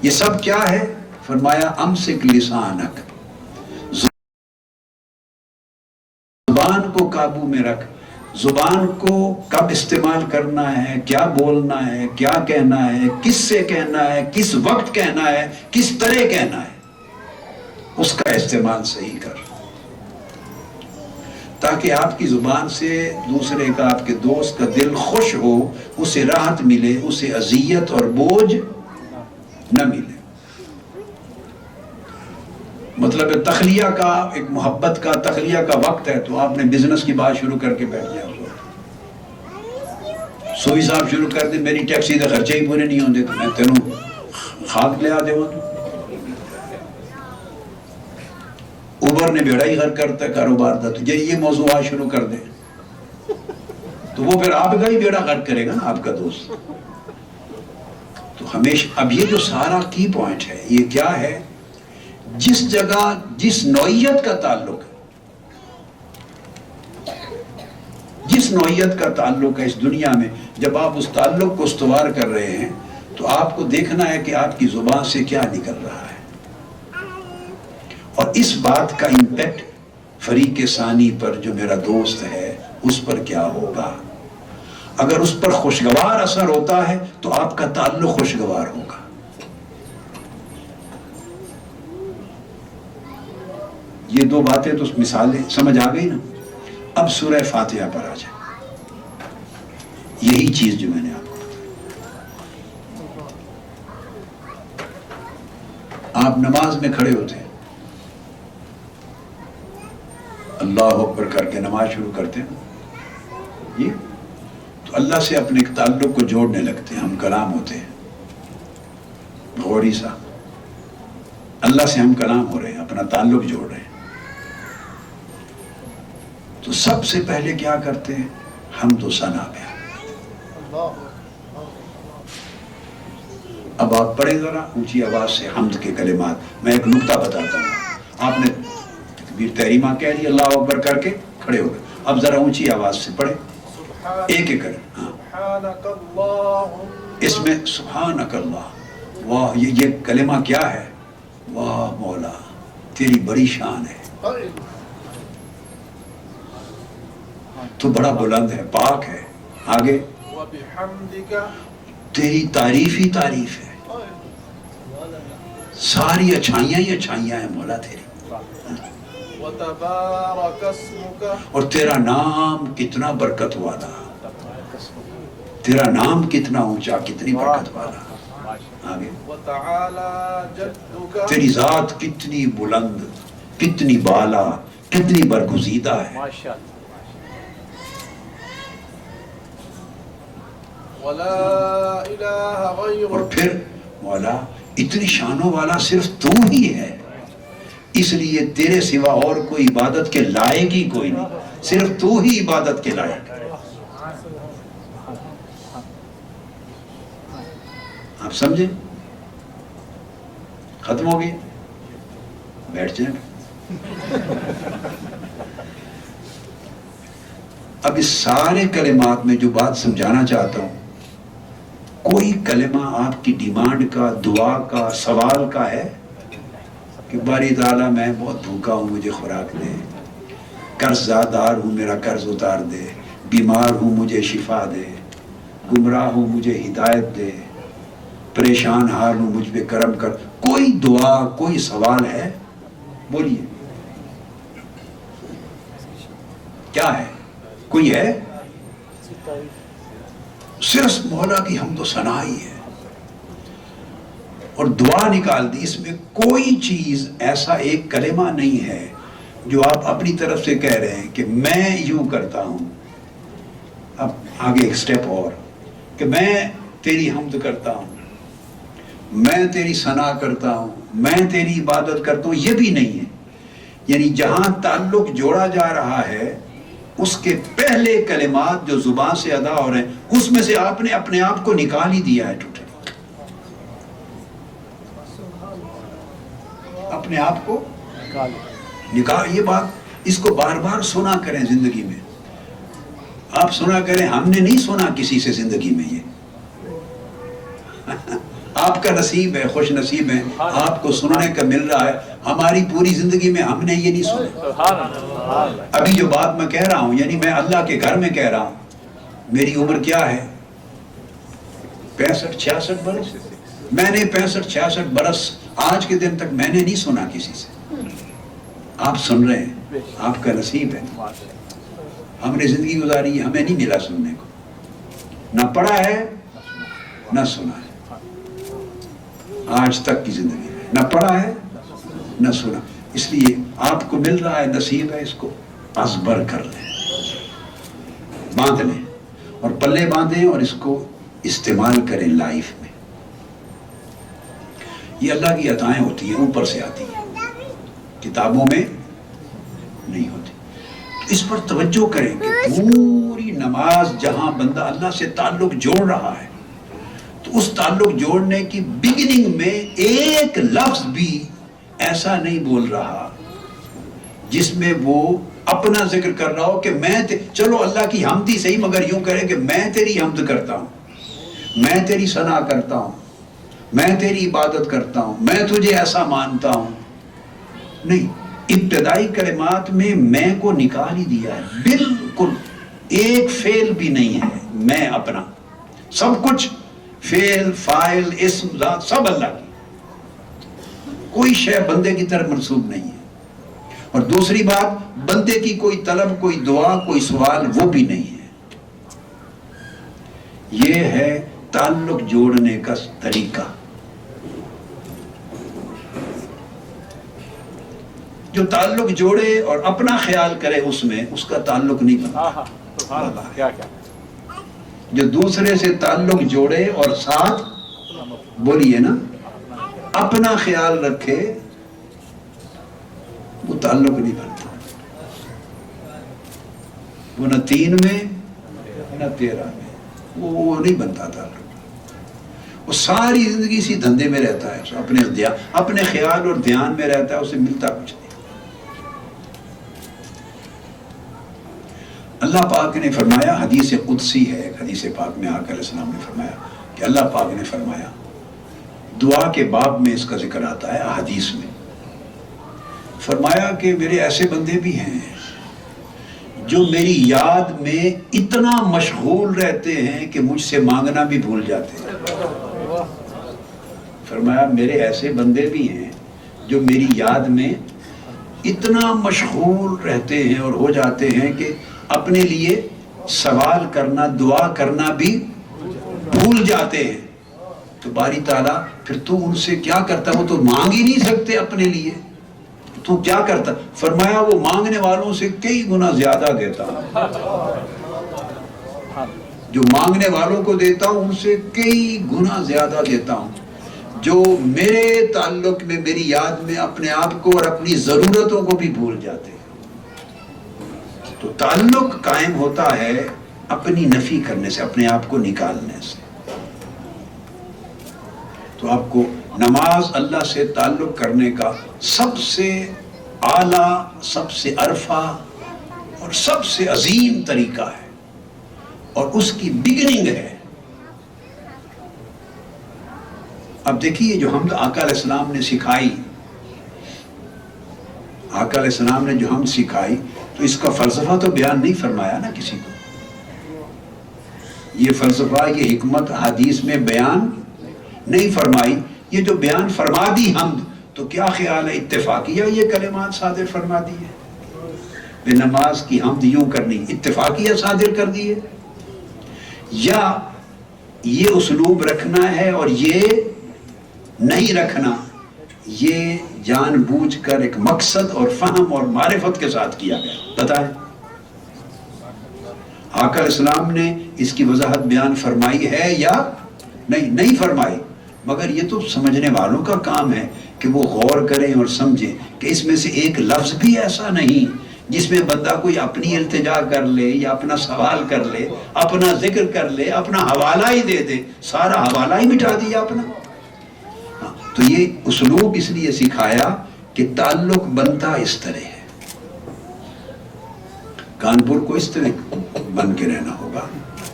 یہ سب کیا ہے؟ فرمایا امسک لسانک، زبان کو قابو میں رکھ۔ زبان کو کب استعمال کرنا ہے، کیا بولنا ہے، کیا کہنا ہے، کس سے کہنا ہے، کس وقت کہنا ہے، کس طرح کہنا ہے، اس کا استعمال صحیح کر، تاکہ آپ کی زبان سے دوسرے کا، آپ کے دوست کا دل خوش ہو، اسے راحت ملے، اسے اذیت اور بوجھ نہ ملے۔ مطلب تخلیہ کا، ایک محبت کا تخلیہ کا وقت ہے تو آپ نے بزنس کی بات شروع کر کے بیٹھ جائے، سوئی صاحب شروع کر دے میری ٹیکسی دے خرچے ہی پورے نہیں ہوندے تو میں تینوں خاک لے آ دے اوبر نے بیڑا ہی غرق کرتا ہے کاروبار دا تو یہ موضوعات شروع کر دے تو وہ پھر آپ کا ہی بیڑا غرق کرے گا نا آپ کا دوست. تو ہمیشہ اب یہ جو سارا کی پوائنٹ ہے یہ کیا ہے؟ جس جگہ جس نوعیت کا تعلق ہے، جس نوعیت کا تعلق ہے اس دنیا میں، جب آپ اس تعلق کو استوار کر رہے ہیں تو آپ کو دیکھنا ہے کہ آپ کی زبان سے کیا نکل رہا ہے، اور اس بات کا امپیکٹ فریق ثانی پر جو میرا دوست ہے اس پر کیا ہوگا. اگر اس پر خوشگوار اثر ہوتا ہے تو آپ کا تعلق خوشگوار ہوگا. یہ دو باتیں تو مثالیں سمجھ آ گئی نا. اب سورہ فاتحہ پر آ جائیں. یہی چیز جو میں نے آپ کو بتائی، آپ نماز میں کھڑے ہوتے ہیں، اللہ اکبر کر کے نماز شروع کرتے ہیں جی، تو اللہ سے اپنے تعلق کو جوڑنے لگتے ہیں. ہم کلام ہوتے ہیں غوری سا، اللہ سے ہم کلام ہو رہے ہیں، اپنا تعلق جوڑ رہے ہیں. تو سب سے پہلے کیا کرتے ہیں؟ حمد و ثنا پہ. اب آپ پڑھیں ذرا اونچی آواز سے حمد کے کلمات. میں ایک نکتہ بتاتا ہوں. آپ نے تکبیر تحریمہ کہہ لی اللہ اکبر کر کے کھڑے ہو گئے، اب ذرا اونچی آواز سے پڑھیں ایک ایک کریں. اس میں سبحانک اللہ، واہ یہ کلمہ کیا ہے؟ واہ مولا تیری بڑی شان ہے، تو بڑا بلند ہے، پاک ہے. آگے تیری تعریف ہی تعریف ہے، ساری اچھائیاں ہی اچھائیاں ہیں مولا تیری. اور تیرا نام کتنا برکت والا، تیرا نام کتنا اونچا، کتنی برکت والا. آگے تیری ذات کتنی بلند، کتنی بالا، کتنی برگزیدہ ہے. اور پھر مولا اتنی شانوں والا صرف تو ہی ہے، اس لیے تیرے سوا اور کوئی عبادت کے لائق ہی کوئی نہیں، صرف تو ہی عبادت کے لائق ہے. آپ سمجھیں؟ ختم ہو گئی؟ بیٹھ جائیں. اب اس سارے کلمات میں جو بات سمجھانا چاہتا ہوں، کوئی کلمہ آپ کی ڈیمانڈ کا، دعا کا، سوال کا ہے کہ باری تعالیٰ میں بہت بھوکا ہوں، مجھے خوراک دے، قرض دار ہوں، میرا قرض اتار دے، بیمار ہوں، مجھے شفا دے، گمراہ ہوں، مجھے ہدایت دے، پریشان حال ہوں، مجھ پہ کرم کر. کوئی دعا، کوئی سوال ہے؟ بولیے کیا ہے؟ کوئی ہے؟ صرف مولا کی حمد و ثنا ہی ہے اور دعا نکال دی. اس میں کوئی چیز ایسا ایک کلمہ نہیں ہے جو آپ اپنی طرف سے کہہ رہے ہیں کہ میں یوں کرتا ہوں. اب آگے ایک سٹیپ اور کہ میں تیری حمد کرتا ہوں، میں تیری ثنا کرتا ہوں، میں تیری عبادت کرتا ہوں، یہ بھی نہیں ہے. یعنی جہاں تعلق جوڑا جا رہا ہے اس کے پہلے کلمات جو زبان سے ادا ہو رہے ہیں اس میں سے آپ نے اپنے آپ کو نکال ہی دیا ہے ٹوٹل. اپنے آپ کو نکال. یہ بات اس کو بار بار سنا کریں زندگی میں. آپ سنا کریں، ہم نے نہیں سنا کسی سے زندگی میں. یہ آپ کا نصیب ہے، خوش نصیب ہے، آپ کو سننے کا مل رہا ہے. ہماری پوری زندگی میں ہم نے یہ نہیں سنا. ابھی جو بات میں کہہ رہا ہوں، یعنی میں اللہ کے گھر میں کہہ رہا ہوں. میری عمر کیا ہے؟ 65-66 برس. میں نے 65-66 برس آج کے دن تک میں نے نہیں سنا کسی سے. آپ سن رہے ہیں، آپ کا نصیب ہے. ہم نے زندگی گزاری ہے، ہمیں نہیں ملا سننے کو. نہ پڑھا ہے نہ سنا ہے آج تک کی زندگی میں. نہ پڑھا ہے نہ سنا. اس لیے آپ کو مل رہا ہے، نصیب ہے، اس کو ازبر کر لیں، باندھ لیں. اور پلے باندھیں اور اس کو استعمال کریں لائف میں. یہ اللہ کی عطائیں ہوتی ہیں، اوپر سے آتی ہیں، کتابوں میں نہیں ہوتی. اس پر توجہ کریں کہ پوری نماز جہاں بندہ اللہ سے تعلق جوڑ رہا ہے تو اس تعلق جوڑنے کی بگننگ میں ایک لفظ بھی ایسا نہیں بول رہا جس میں وہ اپنا ذکر کر رہا ہو کہ میں چلو اللہ کی حمد ہی صحیح، مگر یوں کرے کہ میں تیری حمد کرتا ہوں، میں تیری ثنا کرتا ہوں، میں تیری عبادت کرتا ہوں، میں تجھے ایسا مانتا ہوں. نہیں، ابتدائی کلمات میں کو نکال ہی دیا ہے، بالکل ایک فعل بھی نہیں ہے میں اپنا، سب کچھ فعل فاعل اسم ذات سب اللہ کی، کوئی شے بندے کی طرف منسوب نہیں ہے. اور دوسری بات، بندے کی کوئی طلب، کوئی دعا، کوئی سوال وہ بھی نہیں ہے. یہ ہے تعلق جوڑنے کا طریقہ. جو تعلق جوڑے اور اپنا خیال کرے اس میں، اس کا تعلق نہیں بنتا. جو دوسرے سے تعلق جوڑے اور ساتھ بولیے نا اپنا خیال رکھے، وہ تعلق نہیں بنتا. وہ نہ 3 میں نہ 13 میں، وہ نہیں بنتا تعلق. وہ ساری زندگی اسی دھندے میں رہتا ہے، اپنے خیال اور دھیان میں رہتا ہے، اسے ملتا کچھ نہیں. اللہ پاک نے فرمایا، حدیث قدسی ہے ایک، حدیث پاک میں آقا علیہ السلام نے فرمایا کہ اللہ پاک نے فرمایا، دعا کے باب میں اس کا ذکر آتا ہے حدیث میں، فرمایا کہ میرے ایسے بندے بھی ہیں جو میری یاد میں اتنا مشغول رہتے ہیں کہ مجھ سے مانگنا بھی بھول جاتے ہیں. فرمایا میرے ایسے بندے بھی ہیں جو میری یاد میں اتنا مشغول رہتے ہیں اور ہو جاتے ہیں کہ اپنے لیے سوال کرنا، دعا کرنا بھی بھول جاتے ہیں. تو باری تعالیٰ پھر تو ان سے کیا کرتا؟ وہ تو مانگ ہی نہیں سکتے اپنے لیے، تو کیا کرتا؟ فرمایا وہ مانگنے والوں سے کئی گنا زیادہ دیتا ہوں. جو مانگنے والوں کو دیتا ہوں ان سے کئی گنا زیادہ دیتا ہوں. جو میرے تعلق میں، میری یاد میں اپنے آپ کو اور اپنی ضرورتوں کو بھی بھول جاتے ہیں. تو تعلق قائم ہوتا ہے اپنی نفی کرنے سے، اپنے آپ کو نکالنے سے. تو آپ کو نماز اللہ سے تعلق کرنے کا سب سے اعلیٰ، سب سے عرفہ اور سب سے عظیم طریقہ ہے، اور اس کی بگننگ ہے. اب دیکھیے جو حمد آقا علیہ السلام نے سکھائی، آقا علیہ السلام نے جو حمد سکھائی، تو اس کا فلسفہ تو بیان نہیں فرمایا نا کسی کو. یہ فلسفہ، یہ حکمت حدیث میں بیان نہیں فرمائی. یہ جو بیان فرما دی حمد، تو کیا خیال ہے اتفاقیہ یہ کلمات صادر فرما دی ہے؟ بے نماز کی حمد یوں کرنی اتفاقیہ صادر کر دی ہے، یا یہ اسلوب رکھنا ہے اور یہ نہیں رکھنا، یہ جان بوجھ کر ایک مقصد اور فہم اور معرفت کے ساتھ کیا گیا؟ بتائیں. آقا علیہ السلام نے اس کی وضاحت بیان فرمائی ہے یا نہیں فرمائی؟ مگر یہ تو سمجھنے والوں کا کام ہے کہ وہ غور کریں اور سمجھیں کہ اس میں سے ایک لفظ بھی ایسا نہیں جس میں بندہ کوئی اپنی التجا کر لے یا اپنا سوال کر لے، اپنا ذکر کر لے، اپنا حوالہ ہی دے دے، سارا حوالہ ہی مٹا دیا اپنا. تو یہ اسلوب اس لیے سکھایا کہ تعلق بنتا اس طرح ہے. کانپور کو اس طرح بن کے رہنا ہوگا،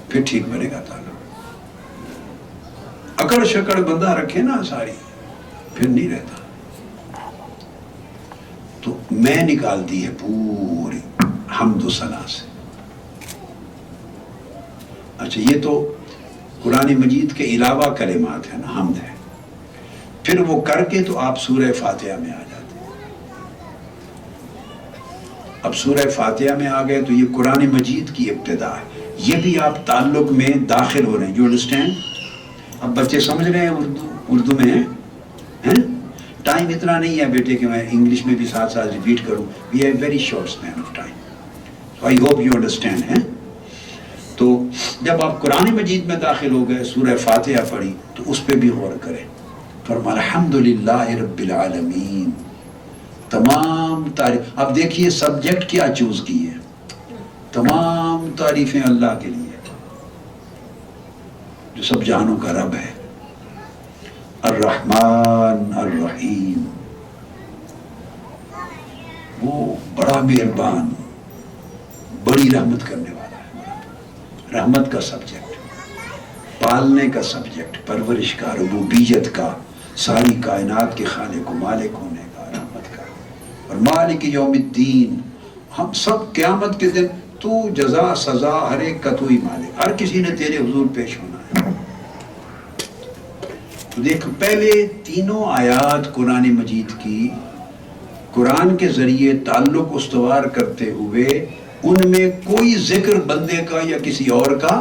پھر ٹھیک بنے گا تعلق. اکڑ شکڑ بندہ رکھے نا ساری، پھر نہیں رہتا. تو میں نکال دی ہے پوری حمد و ثنا سے. اچھا، یہ تو قرآن مجید کے علاوہ کلمات ہیں نا، حمد ہے. پھر وہ کر کے تو آپ سورہ فاتحہ میں آ جاتے ہیں. اب سورہ فاتحہ میں آ گئے تو یہ قرآن مجید کی ابتدا ہے. یہ بھی آپ تعلق میں داخل ہو رہے ہیں. You understand? اب بچے سمجھ رہے ہیں اردو میں ہیں؟ ٹائم اتنا نہیں ہے بیٹے کہ میں انگلش میں بھی ساتھ ساتھ ریپیٹ کروں. We have very short span of time, so I hope you understand. تو جب آپ قرآن مجید میں داخل ہو گئے، سورہ فاتحہ پڑھی تو اس پہ بھی غور کریں. فرمایا الحمدللہ رب العالمین، تمام تعریف. اب دیکھیے سبجیکٹ کیا چوز کی ہے، تمام تعریفیں اللہ کے لیے جو سب جہانوں کا رب ہے. الرحمن الرحیم، وہ بڑا مہربان، بڑی رحمت کرنے والا ہے. رحمت کا سبجیکٹ، پالنے کا سبجیکٹ، پرورش کا، ربوبیت کا، ساری کائنات کے خالق و مالک ہونے کا، رحمت کا. اور مالک یوم الدین، ہم سب قیامت کے دن تو جزا سزا ہر ایک کا تو ہی مالک، ہر کسی نے تیرے حضور پیش ہونا ہے. تو دیکھ پہلے تینوں آیات قرآن مجید کی قرآن کے ذریعے تعلق استوار کرتے ہوئے ان میں کوئی ذکر بندے کا یا کسی اور کا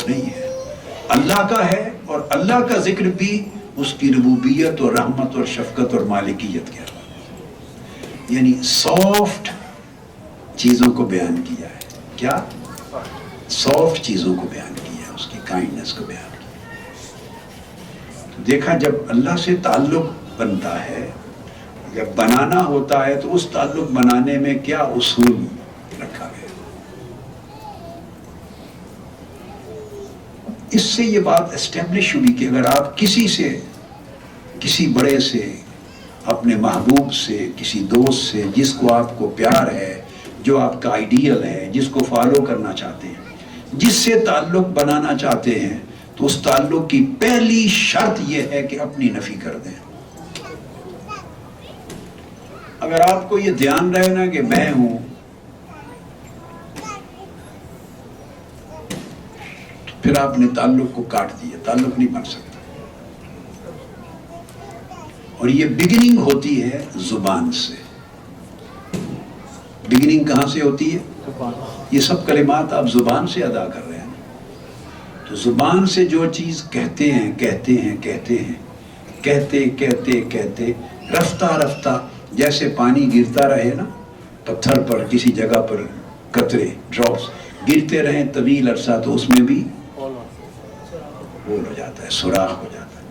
نہیں ہے، اللہ کا ہے. اور اللہ کا ذکر بھی اس کی ربوبیت اور رحمت اور شفقت اور مالکیت کے حوالے، یعنی سافٹ چیزوں کو بیان کیا ہے. کیا سافٹ چیزوں کو بیان کیا ہے، اس کی کائنڈنس کو بیان کیا. دیکھا جب اللہ سے تعلق بنتا ہے، جب بنانا ہوتا ہے تو اس تعلق بنانے میں کیا اصول رکھا گیا. اس سے یہ بات اسٹیبلش ہوئی کہ اگر آپ کسی سے، کسی بڑے سے، اپنے محبوب سے، کسی دوست سے جس کو آپ کو پیار ہے، جو آپ کا آئیڈیل ہے، جس کو فالو کرنا چاہتے ہیں، جس سے تعلق بنانا چاہتے ہیں، تو اس تعلق کی پہلی شرط یہ ہے کہ اپنی نفی کر دیں. اگر آپ کو یہ دھیان رہے نا کہ میں ہوں، تو پھر آپ نے تعلق کو کاٹ دیا، تعلق نہیں بن سکتا. اور یہ بگننگ ہوتی ہے زبان سے. بگننگ کہاں سے ہوتی ہے؟ یہ سب کلمات آپ زبان سے ادا کر رہے ہیں. تو زبان سے جو چیز کہتے ہیں کہتے ہیں کہتے ہیں، کہتے کہتے کہتے رفتہ رفتہ، جیسے پانی گرتا رہے نا پتھر پر، کسی جگہ پر قطرے ڈراپس گرتے رہیں طویل عرصہ، تو اس میں بھی ہول ہو جاتا ہے، سوراخ ہو جاتا ہے،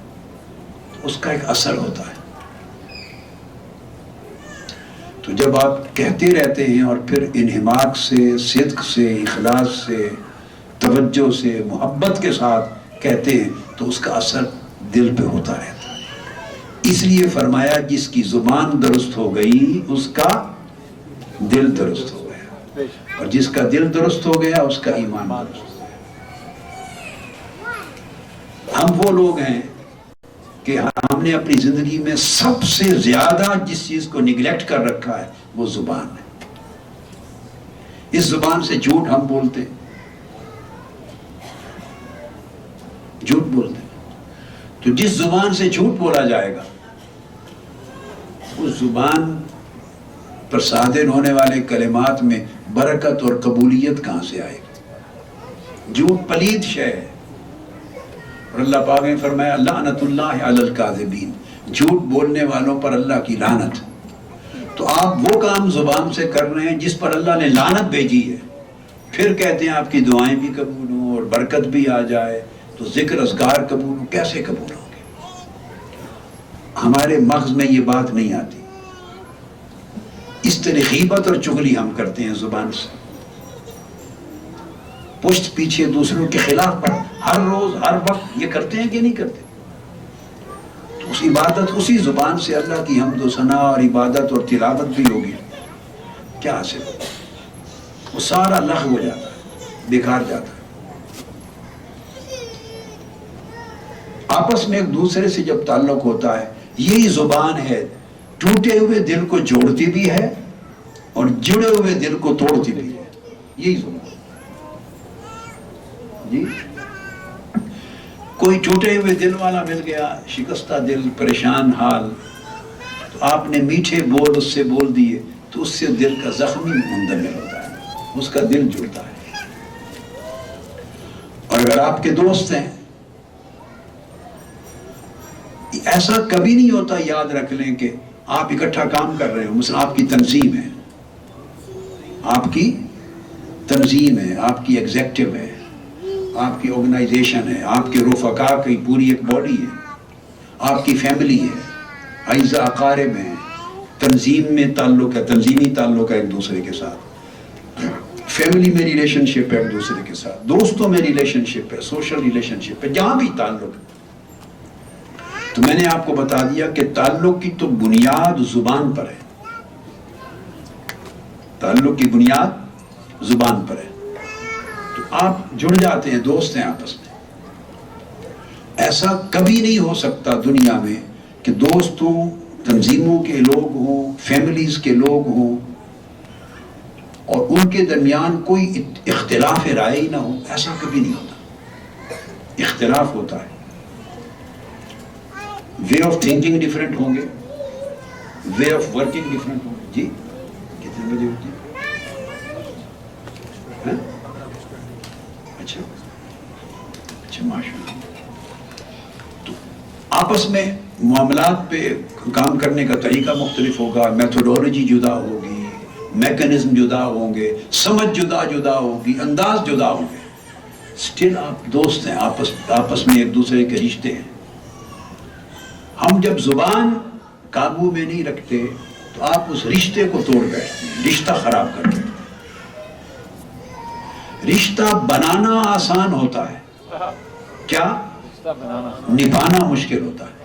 اس کا ایک اثر ہوتا ہے. تو جب آپ کہتے رہتے ہیں اور پھر انہماک سے، صدق سے، اخلاص سے، توجہ سے، محبت کے ساتھ کہتے ہیں، تو اس کا اثر دل پہ ہوتا رہتا ہے. اس لیے فرمایا جس کی زبان درست ہو گئی اس کا دل درست ہو گیا، اور جس کا دل درست ہو گیا اس کا ایمان درست ہو گیا. ہم وہ لوگ ہیں کہ ہم نے اپنی زندگی میں سب سے زیادہ جس چیز کو نگلیکٹ کر رکھا ہے وہ زبان ہے. اس زبان سے جھوٹ ہم بولتے، جھوٹ بولتے. تو جس زبان سے جھوٹ بولا جائے گا، اس زبان پر صادر ہونے والے کلمات میں برکت اور قبولیت کہاں سے آئے گی؟ جھوٹ پلید شے ہے. اور اللہ پاک نے فرمایا لعنت اللہ علی الکاذبین، جھوٹ بولنے والوں پر اللہ کی لعنت. تو آپ وہ کام زبان سے کر رہے ہیں جس پر اللہ نے لعنت بھیجی ہے، پھر کہتے ہیں آپ کی دعائیں بھی قبول ہوں اور برکت بھی آ جائے، تو ذکر اذکار قبول ہوں. کیسے قبول ہوں گے؟ ہمارے مغز میں یہ بات نہیں آتی. اس طرح غیبت اور چغلی ہم کرتے ہیں زبان سے، پشت پیچھے دوسروں کے خلاف پر ہر روز ہر وقت یہ کرتے ہیں کہ نہیں کرتے؟ تو اس عبادت اسی زبان سے اللہ کی حمد و ثنا اور عبادت اور تلاوت بھی ہوگی، کیا حاصل ہوگا؟ وہ سارا لغو ہو جاتا ہے، بیکار جاتا ہے. آپس میں ایک دوسرے سے جب تعلق ہوتا ہے، یہی زبان ہے ٹوٹے ہوئے دل کو جوڑتی بھی ہے اور جڑے ہوئے دل کو توڑتی بھی ہے. یہی زبان جی. کوئی ٹوٹے ہوئے دل والا مل گیا، شکستہ دل، پریشان حال، تو آپ نے میٹھے بول اس سے بول دیے، تو اس سے دل کا زخمی مندمل ہوتا ہے، اس کا دل جڑتا ہے. اور اگر آپ کے دوست ہیں، ایسا کبھی نہیں ہوتا، یاد رکھ لیں کہ آپ اکٹھا کام کر رہے ہو، مثلا آپ کی تنظیم ہے، آپ کی تنظیم ہے، آپ کی ایگزیکٹو ہے، آپ کی آرگنائزیشن ہے، آپ کے رفقا کی پوری ایک باڈی ہے، آپ کی فیملی ہے، اعزا اقارب ہیں، تنظیم میں تعلق ہے، تنظیمی تعلق ہے ایک دوسرے کے ساتھ، فیملی میں ریلیشن شپ ہے ایک دوسرے کے ساتھ، دوستوں میں ریلیشن شپ ہے، سوشل ریلیشن شپ ہے، جہاں بھی تعلق ہے۔ تو میں نے آپ کو بتا دیا کہ تعلق کی تو بنیاد زبان پر ہے، تعلق کی بنیاد زبان پر ہے۔ تو آپ جڑ جاتے ہیں، دوست ہیں آپس میں۔ ایسا کبھی نہیں ہو سکتا دنیا میں کہ دوست ہوں، تنظیموں کے لوگ ہوں، فیملیز کے لوگ ہوں اور ان کے درمیان کوئی اختلاف رائے ہی نہ ہو، ایسا کبھی نہیں ہوتا۔ اختلاف ہوتا ہے، وے آف تھنکنگ ڈفرینٹ ہوں گے، وے آف ورکنگ ڈفرینٹ ہوں گے۔ جی کتنے بجے ہوتی ہے؟ اچھا اچھا، ماشاء اللہ۔ تو آپس میں معاملات پہ کام کرنے کا طریقہ مختلف ہوگا، میتھوڈولوجی جدا ہوگی، میکنزم جدا ہوں گے، سمجھ جدا ہوگی، انداز جدا ہوں گے، اسٹل آپ دوست ہیں، آپس میں ایک دوسرے کے رشتے ہیں۔ ہم جب زبان قابو میں نہیں رکھتے تو آپ اس رشتے کو توڑ بیٹھتے ہیں، رشتہ خراب کر دیتے ہیں۔ رشتہ بنانا آسان ہوتا ہے، کیا نبھانا مشکل ہوتا ہے۔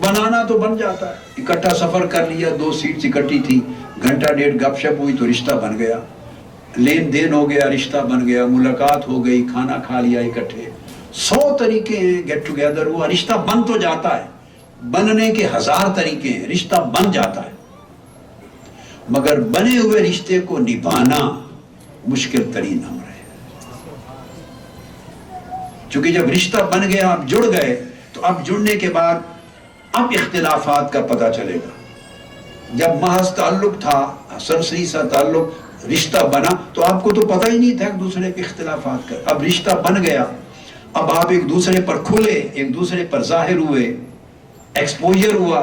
بنانا تو بن جاتا ہے، اکٹھا سفر کر لیا، 2 سیٹس اکٹھی تھی، گھنٹہ ڈیڑھ گپ شپ ہوئی تو رشتہ بن گیا، لین دین ہو گیا، رشتہ بن گیا، ملاقات ہو گئی، کھانا کھا لیا اکٹھے، 100 طریقے ہیں گیٹ ٹوگیدر ہوا، رشتہ بن تو جاتا ہے، بننے کے 1000 طریقے ہیں، رشتہ بن جاتا ہے، مگر بنے ہوئے رشتے کو نبھانا مشکل ترین امر ہے۔ چونکہ جب رشتہ بن گیا، آپ جڑ گئے، تو اب جڑنے کے بعد اب اختلافات کا پتہ چلے گا۔ جب محض تعلق تھا، سرسری سا تعلق، رشتہ بنا تو آپ کو تو پتہ ہی نہیں تھا ایک دوسرے کے اختلافات کا۔ اب رشتہ بن گیا، اب آپ ایک دوسرے پر کھلے، ایک دوسرے پر ظاہر ہوئے، ایکسپوجر ہوا،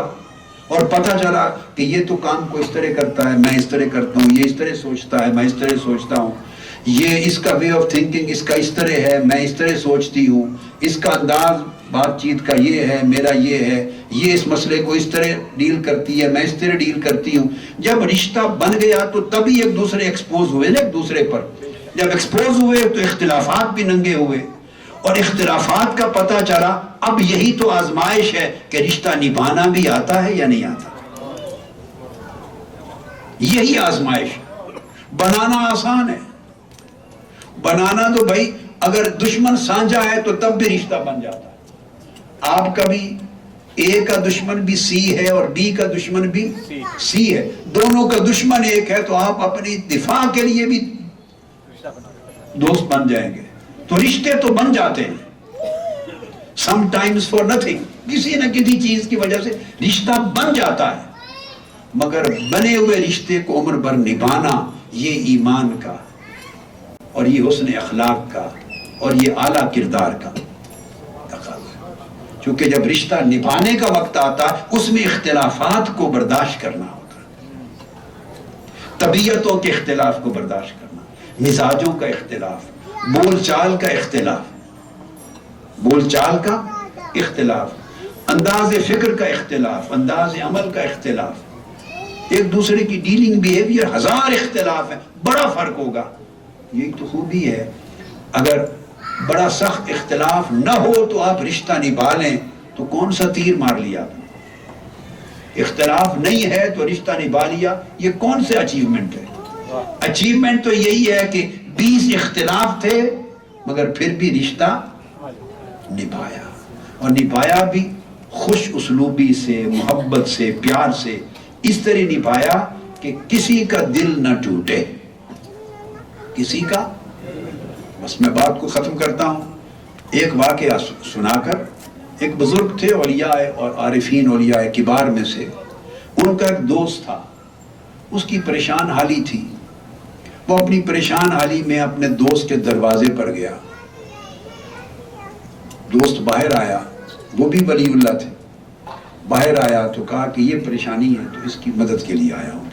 اور پتہ چلا کہ یہ تو کام کو اس طرح کرتا ہے، میں اس طرح کرتا ہوں، یہ اس طرح سوچتا ہے، میں اس طرح سوچتا ہوں، یہ اس کا وے آف تھنکنگ اس کا اس طرح ہے، میں اس طرح سوچتی ہوں، اس کا انداز بات چیت کا یہ ہے، میرا یہ ہے، یہ اس مسئلے کو اس طرح ڈیل کرتی ہے، میں اس طرح ڈیل کرتی ہوں۔ جب رشتہ بن گیا تو تبھی ایک دوسرے ایکسپوز ہوئے نا ایک دوسرے پر۔ جب ایکسپوز ہوئے تو اختلافات بھی ننگے ہوئے، اور اختلافات کا پتہ چلا، اب یہی تو آزمائش ہے کہ رشتہ نبھانا بھی آتا ہے یا نہیں آتا۔ یہی آزمائش، بنانا آسان ہے، بنانا تو بھائی اگر دشمن سانجا ہے تو تب بھی رشتہ بن جاتا ہے۔ آپ کا بھی اے کا دشمن بھی سی ہے اور بی کا دشمن بھی سی ہے، دونوں کا دشمن ایک ہے، تو آپ اپنی دفاع کے لیے بھی دوست بن جائیں گے۔ تو رشتے تو بن جاتے ہیں، سم ٹائمز فار نتھنگ، کسی نہ کسی چیز کی وجہ سے رشتہ بن جاتا ہے، مگر بنے ہوئے رشتے کو عمر بھر نبھانا یہ ایمان کا اور یہ حسن اخلاق کا اور یہ اعلیٰ کردار کا تقاضا ہے۔ چونکہ جب رشتہ نبھانے کا وقت آتا ہے اس میں اختلافات کو برداشت کرنا ہوتا ہے، طبیعتوں کے اختلاف کو برداشت کرنا، مزاجوں کا اختلاف، بول چال کا اختلاف، بول چال کا اختلاف، انداز فکر کا اختلاف، انداز عمل کا اختلاف، ایک دوسرے کی ڈیلنگ بیہیویئر، 1000 اختلاف ہیں، بڑا فرق ہوگا۔ یہ تو خوبی ہے، اگر بڑا سخت اختلاف نہ ہو تو آپ رشتہ نبھا لیں تو کون سا تیر مار لیا آپ نے؟ اختلاف نہیں ہے تو رشتہ نبھا لیا، یہ کون سے اچیومنٹ ہے؟ اچیومنٹ تو یہی ہے کہ 20 اختلاف تھے مگر پھر بھی رشتہ نبھایا، اور نبھایا بھی خوش اسلوبی سے، محبت سے، پیار سے، اس طرح نبھایا کہ کسی کا دل نہ ٹوٹے، کسی کا۔ بس میں بات کو ختم کرتا ہوں ایک واقعہ سنا کر۔ ایک بزرگ تھے، اولیاء اور عارفین اولیاء کبار میں سے، ان کا ایک دوست تھا، اس کی پریشان حالی تھی، وہ اپنی پریشان حالی میں اپنے دوست کے دروازے پر گیا، دوست باہر آیا، وہ بھی ولی اللہ تھے، باہر آیا تو کہا کہ یہ پریشانی ہے تو اس کی مدد کے لیے آیا ہوں،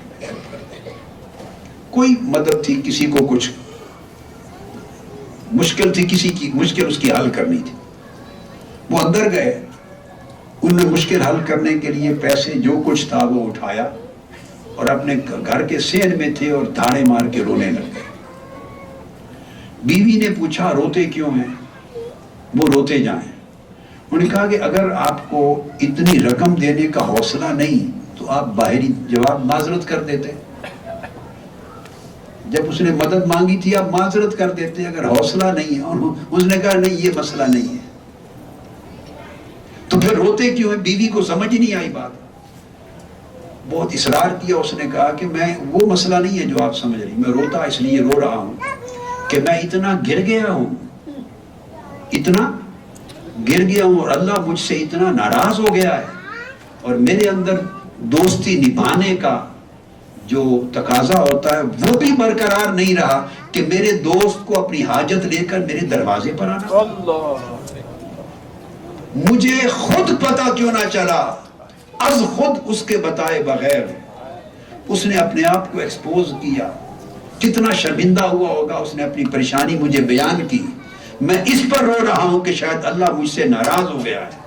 کوئی مدد تھی، کسی کو کچھ مشکل تھی، کسی کی مشکل اس کی حل کرنی تھی. وہ اندر گئے، انہوں نے مشکل حل کرنے کے لیے پیسے جو کچھ تھا وہ اٹھایا اور اپنے گھر کے صحن میں تھے اور دھاڑے مار کے رونے لگ گئے. بیوی نے پوچھا روتے کیوں ہیں؟ وہ روتے جائیں. انہوں نے کہا کہ اگر آپ کو اتنی رقم دینے کا حوصلہ نہیں تو آپ باہری جواب معذرت کر دیتے. جب اس نے مدد مانگی تھی آپ معذرت کر دیتے. اگر حوصلہ نہیں ہے، اس نے کہا نہیں یہ مسئلہ نہیں ہے، تو پھر روتے کیوں ہیں؟ بیوی کو سمجھ نہیں آئی بات. بہت اصرار کیا. اس نے کہا کہ میں وہ مسئلہ نہیں ہے جو آپ سمجھ رہی، میں روتا اس لیے رو رہا ہوں کہ میں اتنا گر گیا ہوں، اتنا گر گیا ہوں اور اللہ مجھ سے اتنا ناراض ہو گیا ہے، اور میرے اندر دوستی نبھانے کا جو تقاضا ہوتا ہے وہ بھی برقرار نہیں رہا کہ میرے دوست کو اپنی حاجت لے کر میرے دروازے پر آنا. مجھے خود پتا کیوں نہ چلا، از خود اس کے بتائے بغیر اس نے اپنے آپ کو ایکسپوز کیا. کتنا شرمندہ ہوا ہوگا، اس نے اپنی پریشانی مجھے بیان کی. میں اس پر رو رہا ہوں کہ شاید اللہ مجھ سے ناراض ہو گیا ہے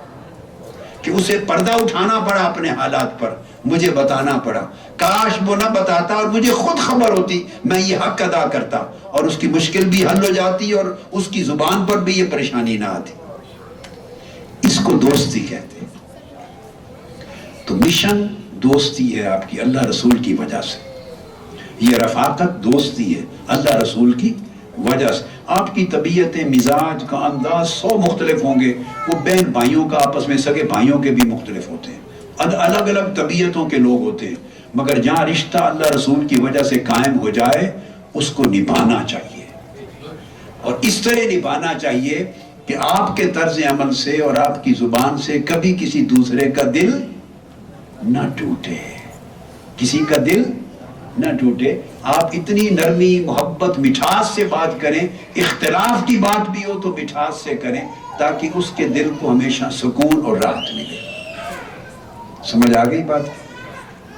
کہ اسے پردہ اٹھانا پڑا، اپنے حالات پر مجھے بتانا پڑا. کاش وہ نہ بتاتا اور مجھے خود خبر ہوتی، میں یہ حق ادا کرتا اور اس کی مشکل بھی حل ہو جاتی اور اس کی زبان پر بھی یہ پریشانی نہ آتی. اس کو دوستی کہتے ہیں. تو مشن دوستی ہے آپ کی اللہ رسول کی وجہ سے. یہ رفاقت دوستی ہے اللہ رسول کی وجہ سے. آپ کی طبیعتیں، مزاج کا انداز 100 مختلف ہوں گے. وہ بہن بھائیوں کا آپس میں سگے بھائیوں کے بھی مختلف ہوتے ہیں، الگ الگ طبیعتوں کے لوگ ہوتے ہیں، مگر جہاں رشتہ اللہ رسول کی وجہ سے قائم ہو جائے اس کو نبھانا چاہیے. اور اس طرح نبھانا چاہیے کہ آپ کے طرز عمل سے اور آپ کی زبان سے کبھی کسی دوسرے کا دل نہ ٹوٹے، کسی کا دل نہ ٹوٹے. آپ اتنی نرمی، محبت، مٹھاس سے بات کریں، اختلاف کی بات بھی ہو تو مٹھاس سے کریں تاکہ اس کے دل کو ہمیشہ سکون اور راحت ملے. سمجھ آ گئی بات؟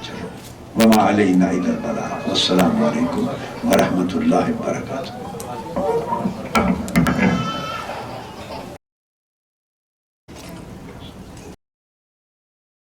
چلو، وما علینا الا البلاغ. والسلام علیکم ورحمۃ اللہ وبرکاتہ.